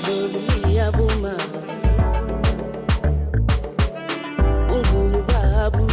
Ngiyavuma uNkulunkulu babu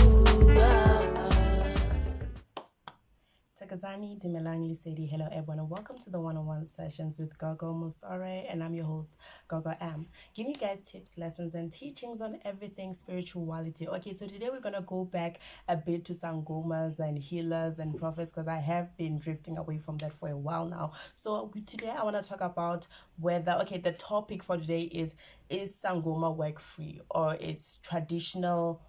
Takazani Dimelang Lisedi. Hello everyone and welcome to the one-on-one sessions with Gogo Musore, and I'm your host Gogo M, giving you guys tips, lessons and teachings on everything spirituality. Okay, so today we're gonna go back a bit to sangomas and healers and prophets, because I have been drifting away from that for a while now. So today I want to talk about whether, okay, the topic for today is sangoma work free, or it's traditional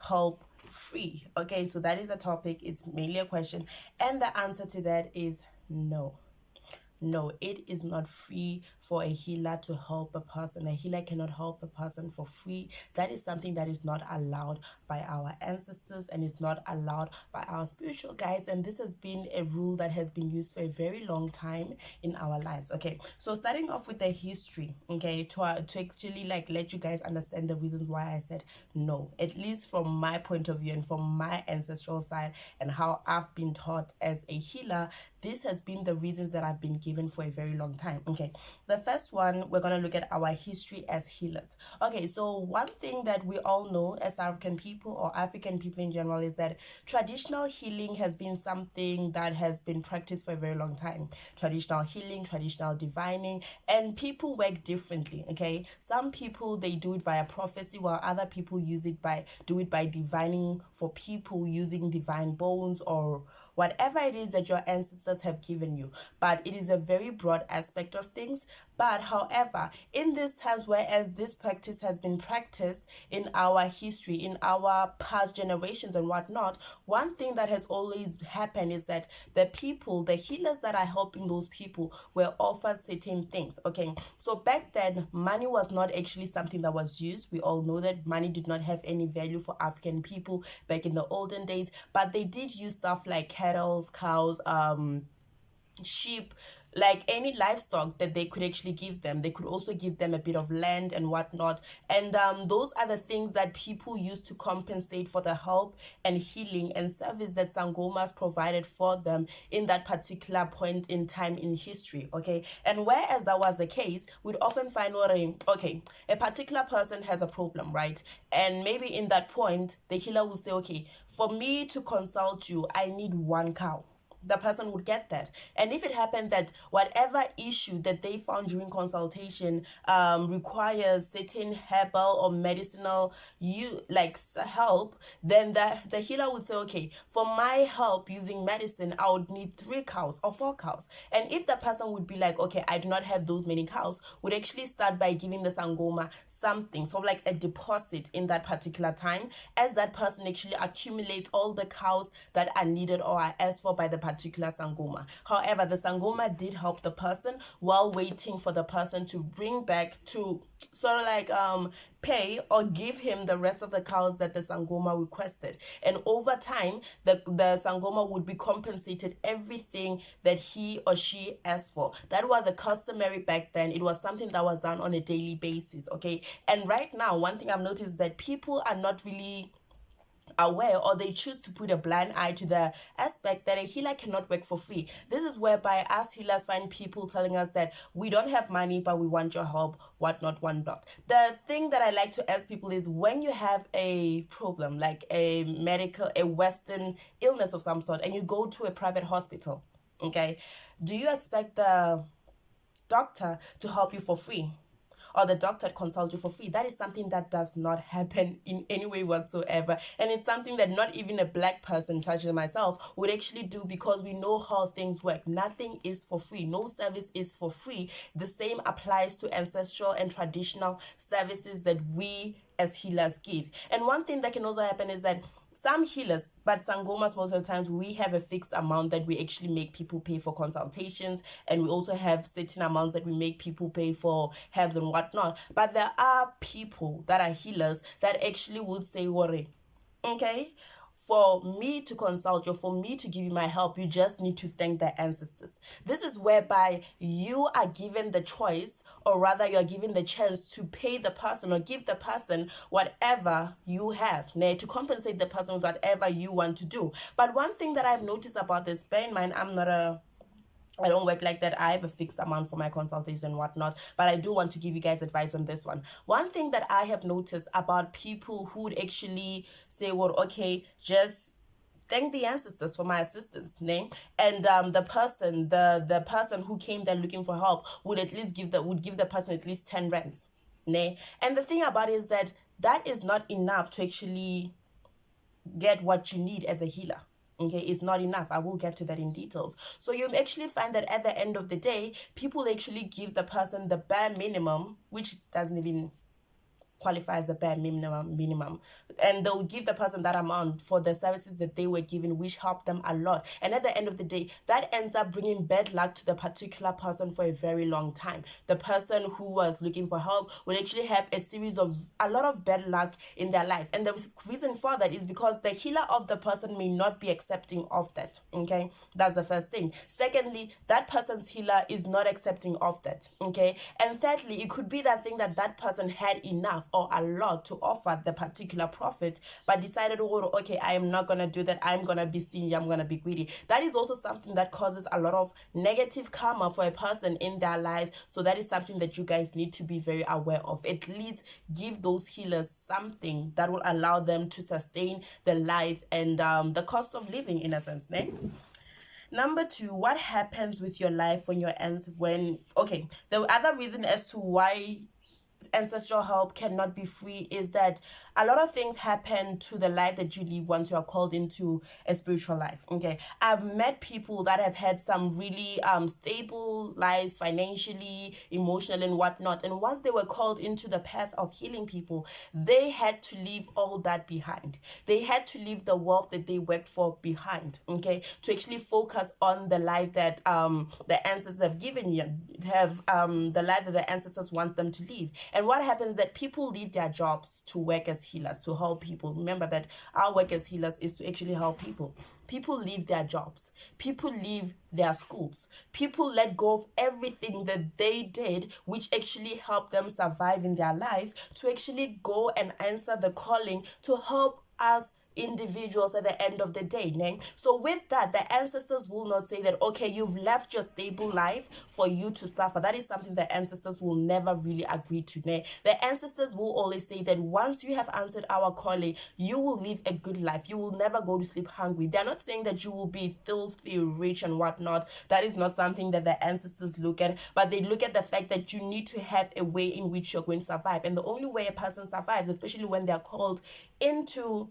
help free? Okay, so that is a topic. It's mainly a question, and the answer to that is no. No, it is not free for a healer to help a person. A healer cannot help a person for free. That is something that is not allowed by our ancestors and is not allowed by our spiritual guides. And this has been a rule that has been used for a very long time in our lives. Okay, so starting off with the history, okay, to actually like let you guys understand the reasons why I said no, at least from my point of view and from my ancestral side and how I've been taught as a healer. This has been the reasons that I've been given for a very long time. Okay, the first one, we're going to look at our history as healers. Okay, so one thing that we all know as African people or African people in general is that traditional healing has been something that has been practiced for a very long time. Traditional healing, traditional divining, and people work differently. Okay, some people, they do it via prophecy, while other people do it by divining for people using divine bones or whatever it is that your ancestors have given you. But it is a very broad aspect of things. But however, in these times, whereas this practice has been practiced in our history, in our past generations and whatnot, one thing that has always happened is that the people, the healers that are helping those people, were offered certain things. Okay, so back then, money was not actually something that was used. We all know that money did not have any value for African people back in the olden days, but they did use stuff like cattle, cows, sheep, like any livestock that they could actually give them. They could also give them a bit of land and whatnot. And those are the things that people use to compensate for the help and healing and service that Sangomas provided for them in that particular point in time in history. Okay, and whereas that was the case, we'd often find a particular person has a problem, right? And maybe in that point, the healer will say, okay, for me to consult you, I need 1 cow. The person would get that. And if it happened that whatever issue that they found during consultation requires certain herbal or medicinal help, then the healer would say, okay, for my help using medicine, I would need 3 cows or 4 cows. And if the person would be like, okay, I do not have those many cows, would actually start by giving the sangoma something, sort of like a deposit in that particular time, as that person actually accumulates all the cows that are needed or are asked for by the particular sangoma. However, the sangoma did help the person while waiting for the person to bring back, to sort of like pay or give him the rest of the cows that the sangoma requested. And over time, the sangoma would be compensated everything that he or she asked for. That was a customary back then. It was something that was done on a daily basis. Okay, and right now, one thing I've noticed is that people are not really aware, or they choose to put a blind eye to the aspect that a healer cannot work for free. This is whereby us healers find people telling us that we don't have money but we want your help, whatnot. The thing that I like to ask people is, when you have a problem like a Western illness of some sort and you go to a private hospital, okay, do you expect the doctor to help you for free? Or the doctor consult you for free? That is something that does not happen in any way whatsoever. And it's something that not even a black person, such as myself, would actually do, because we know how things work. Nothing is for free. No service is for free. The same applies to ancestral and traditional services that we as healers give. And one thing that can also happen is that some healers, but sangomas, most of the times, we have a fixed amount that we actually make people pay for consultations, and we also have certain amounts that we make people pay for herbs and whatnot. But there are people that are healers that actually would say, worry, okay, for me to consult you, for me to give you my help, you just need to thank the ancestors. This is whereby you are given the choice, or rather you're given the chance to pay the person or give the person whatever you have, to compensate the person with whatever you want to do. But one thing that I've noticed about this, bear in mind, I'm not a I don't work like that. I have a fixed amount for my consultation and whatnot, but I do want to give you guys advice on this one. One thing that I have noticed about people who would actually say, well, okay, just thank the ancestors for my assistance, name, and the person who came there looking for help would at least give the person at least 10 rands, nay. And the thing about it is that that is not enough to actually get what you need as a healer. Okay, it's not enough. I will get to that in details. So you actually find that at the end of the day, people actually give the person the bare minimum, which doesn't even qualify as the bare minimum, and they'll give the person that amount for the services that they were given, which helped them a lot. And at the end of the day, that ends up bringing bad luck to the particular person for a very long time. The person who was looking for help will actually have a lot of bad luck in their life, and the reason for that is because the healer of the person may not be accepting of that. Okay, that's the first thing. Secondly, that person's healer is not accepting of that. Okay, and thirdly, it could be that thing that that person had enough or a lot to offer the particular prophet, but decided, oh, okay, I am not going to do that. I'm going to be stingy. I'm going to be greedy. That is also something that causes a lot of negative karma for a person in their lives. So that is something that you guys need to be very aware of. At least give those healers something that will allow them to sustain the life and the cost of living, in a sense. Number two, what happens with your life when okay, the other reason as to why ancestral help cannot be free is that a lot of things happen to the life that you live once you are called into a spiritual life. Okay, I've met people that have had some really stable lives financially, emotionally, and whatnot, and once they were called into the path of healing people, they had to leave all that behind. They had to leave the wealth that they worked for behind, okay, to actually focus on the life that the ancestors have given you, the life that the ancestors want them to live. And what happens is that people leave their jobs to work as healers, to help people. Remember that our work as healers is to actually help people. People leave their jobs. People leave their schools. People let go of everything that they did, which actually helped them survive in their lives, to actually go and answer the calling to help us individuals at the end of the day. So with that, the ancestors will not say that, okay, you've left your stable life for you to suffer. That is something the ancestors will never really agree to. The ancestors will always say that once you have answered our calling, you will live a good life. You will never go to sleep hungry. They're not saying that you will be filthy rich and whatnot. That is not something that the ancestors look at, but they look at the fact that you need to have a way in which you're going to survive. And the only way a person survives, especially when they're called into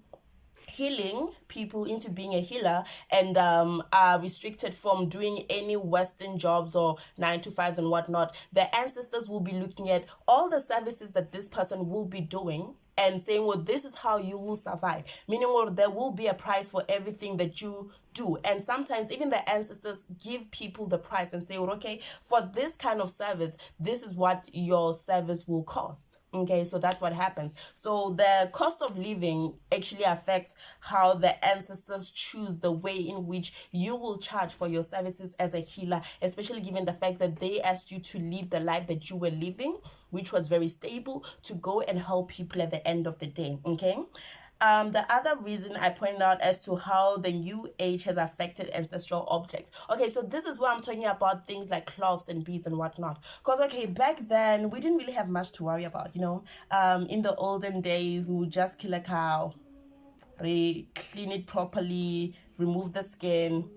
healing people, into being a healer, and are restricted from doing any Western jobs or 9-to-5s and whatnot, the ancestors will be looking at all the services that this person will be doing and saying, well, this is how you will survive. Meaning, well, there will be a price for everything that you do. And sometimes even the ancestors give people the price and say, well, okay, for this kind of service, this is what your service will cost. Okay, so that's what happens. So the cost of living actually affects how the ancestors choose the way in which you will charge for your services as a healer, especially given the fact that they asked you to live the life that you were living, which was very stable, to go and help people at the end of the day. Okay. The other reason I pointed out as to how the new age has affected ancestral objects. Okay, so this is where I'm talking about things like cloths and beads and whatnot. Because, okay, back then, we didn't really have much to worry about, In the olden days, we would just kill a cow, clean it properly, remove the skin,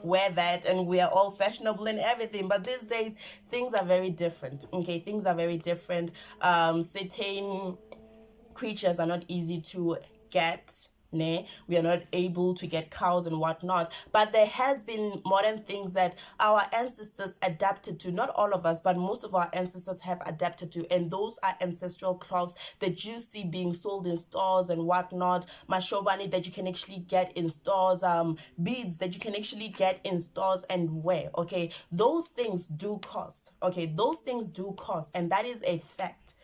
wear that, and we are all fashionable and everything. But these days, things are very different. Okay, things are very different. Certain creatures are not easy to get. We are not able to get cows and whatnot, but there has been modern things that our ancestors adapted to. Not all of us, but most of our ancestors have adapted to, and those are ancestral cloths that you see being sold in stores and whatnot, mashobani that you can actually get in stores, beads that you can actually get in stores and wear. Okay, those things do cost. Okay, those things do cost, and that is a fact.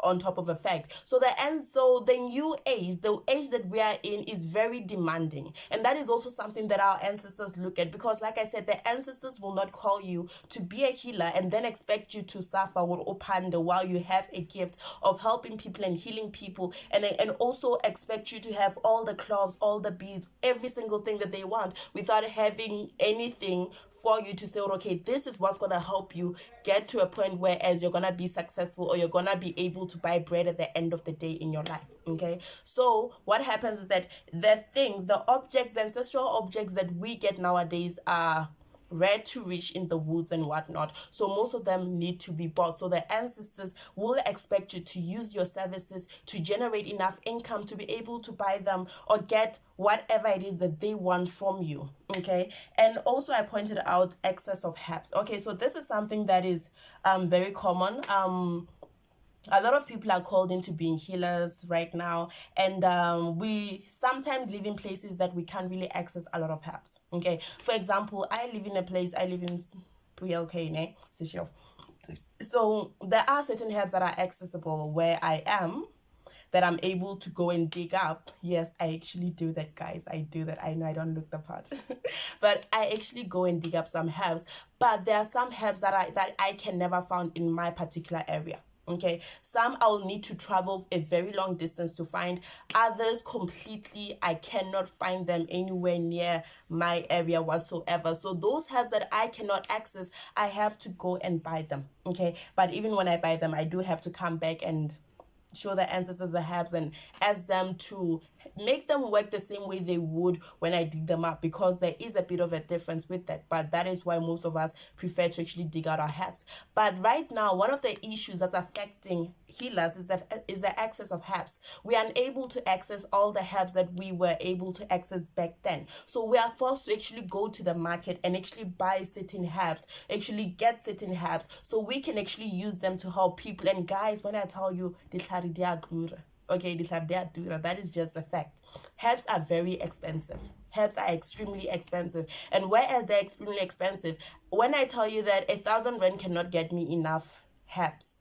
on top of a fact. So the new age, the age that we are in, is very demanding, and that is also something that our ancestors look at, because like I said, the ancestors will not call you to be a healer and then expect you to suffer or opanda while you have a gift of helping people and healing people, and also expect you to have all the cloves, all the beads, every single thing that they want, without having anything for you to say, okay, this is what's gonna help you get to a point where as you're gonna be successful, or you're gonna be able to buy bread at the end of the day in your life. Okay, so what happens is that the objects, the ancestral objects that we get nowadays are rare to reach in the woods and whatnot, so most of them need to be bought. So the ancestors will expect you to use your services to generate enough income to be able to buy them or get whatever it is that they want from you. Okay, and also I pointed out excess of herbs. Okay, so this is something that is very common. A lot of people are called into being healers right now, and we sometimes live in places that we can't really access a lot of herbs. Okay, for example, I live in PLK, ne? So there are certain herbs that are accessible where I am, that I'm able to go and dig up. Yes, I actually do that, guys. I do that. I know I don't look the part. But I actually go and dig up some herbs. But there are some herbs that I can never find in my particular area. Okay, some I'll need to travel a very long distance to find. Others completely I cannot find them anywhere near my area whatsoever. So those herbs that I cannot access, I have to go and buy them. Okay, but even when I buy them, I do have to come back and show the ancestors the herbs and ask them to make them work the same way they would when I dig them up, because there is a bit of a difference with that. But that is why most of us prefer to actually dig out our herbs. But right now, one of the issues that's affecting healers is the access of herbs. We are unable to access all the herbs that we were able to access back then. So we are forced to actually go to the market and actually buy certain herbs, actually get certain herbs, so we can actually use them to help people. And guys, when I tell you, okay, that is just a fact. Herbs are very expensive. Herbs are extremely expensive. And whereas they're extremely expensive, when I tell you that 1,000 rand cannot get me enough herbs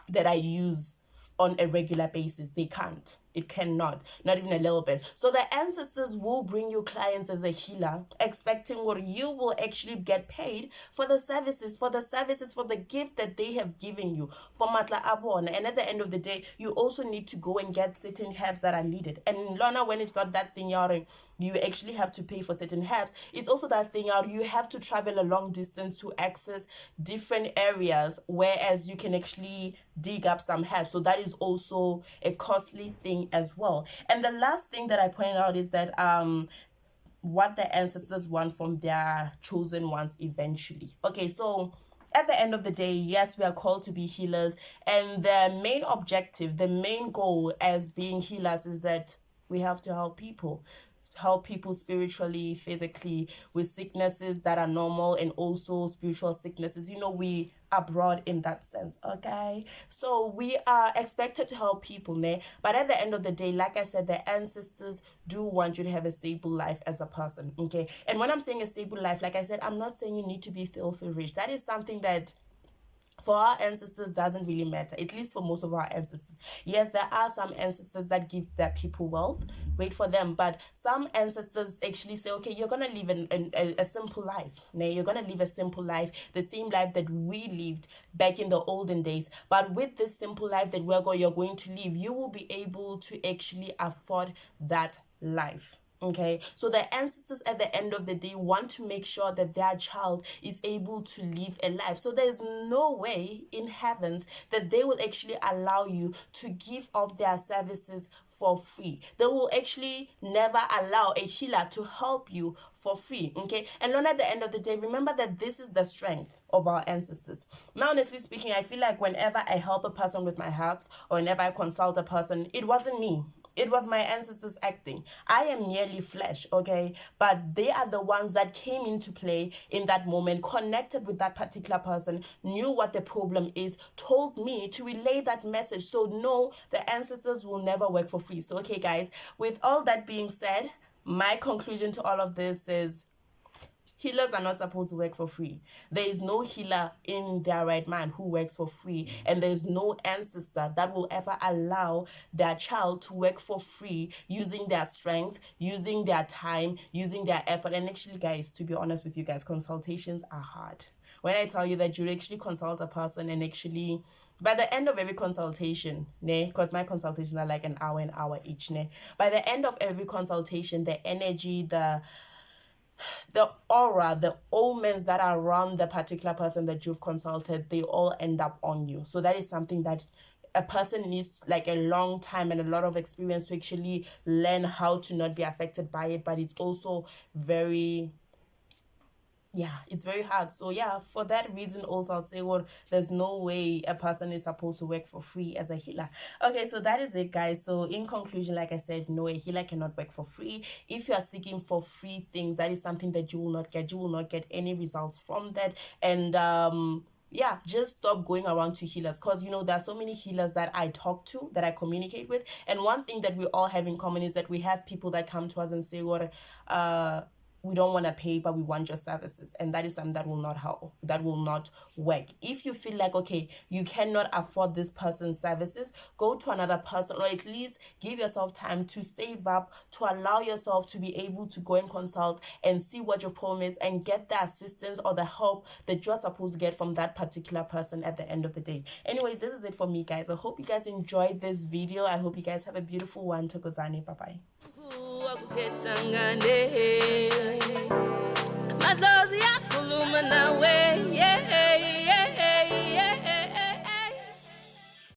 that I use on a regular basis, they can't. It cannot, not even a little bit. So the ancestors will bring you clients as a healer, expecting what you will actually get paid for the services, for the gift that they have given you, for matla abon. And at the end of the day, you also need to go and get certain herbs that are needed. And Lorna, when it's not that thing you actually have to pay for certain herbs, it's also that thing you have to travel a long distance to access different areas, whereas you can actually dig up some herbs. So that is also a costly thing as well. And the last thing that I pointed out is that what the ancestors want from their chosen ones eventually. Okay, so at the end of the day, yes, we are called to be healers, and the main objective, the main goal as being healers is that we have to help people spiritually, physically, with sicknesses that are normal, and also spiritual sicknesses. We are broad in that sense. Okay, so we are expected to help people, but at the end of the day, like I said, the ancestors do want you to have a stable life as a person. Okay, and when I'm saying a stable life, like I said, I'm not saying you need to be filthy rich. That is something that for our ancestors doesn't really matter, at least for most of our ancestors. Yes, there are some ancestors that give their people wealth, wait for them, but some ancestors actually say, okay, you're gonna live a simple life. You're gonna live a simple life, the same life that we lived back in the olden days. But with this simple life that you're going to live, you will be able to actually afford that life. Okay, so the ancestors at the end of the day want to make sure that their child is able to live a life. So there's no way in heavens that they will actually allow you to give off their services for free. They will actually never allow a healer to help you for free. Okay, and then at the end of the day, remember that this is the strength of our ancestors. Now, honestly speaking, I feel like whenever I help a person with my herbs, or whenever I consult a person, it wasn't me. It was my ancestors acting. I am merely flesh, okay? But they are the ones that came into play in that moment, connected with that particular person, knew what the problem is, told me to relay that message. So no, the ancestors will never work for free. So, okay, guys, with all that being said, my conclusion to all of this is Healers are not supposed to work for free. There is no healer in their right mind who works for free, and there is no ancestor that will ever allow their child to work for free using their strength, using their time, using their effort. And actually, guys, to be honest with you guys, consultations are hard. When I tell you that you actually consult a person, and actually by the end of every consultation, because my consultations are like an hour each, by the end of every consultation, the energy, the aura, the omens that are around the particular person that you've consulted, they all end up on you. So that is something that a person needs like a long time and a lot of experience to actually learn how to not be affected by it. But it's also very, it's very hard. So for that reason also I'd say, well, there's no way a person is supposed to work for free as a healer. Okay, so that is it, guys. So in conclusion, like I said, no, a healer cannot work for free. If you are seeking for free things, that is something that you will not get. You will not get any results from that. And just stop going around to healers, because there are so many healers that I talk to, that I communicate with, and one thing that we all have in common is that we have people that come to us and say, what we don't want to pay, but we want your services. And that is something that will not help, that will not work. If you feel like, okay, you cannot afford this person's services, go to another person, or at least give yourself time to save up, to allow yourself to be able to go and consult and see what your problem is and get the assistance or the help that you're supposed to get from that particular person at the end of the day. Anyways, this is it for me, guys. I hope you guys enjoyed this video. I hope you guys have a beautiful one. Thokozani. Bye-bye. Madlozi yakhuluma nawe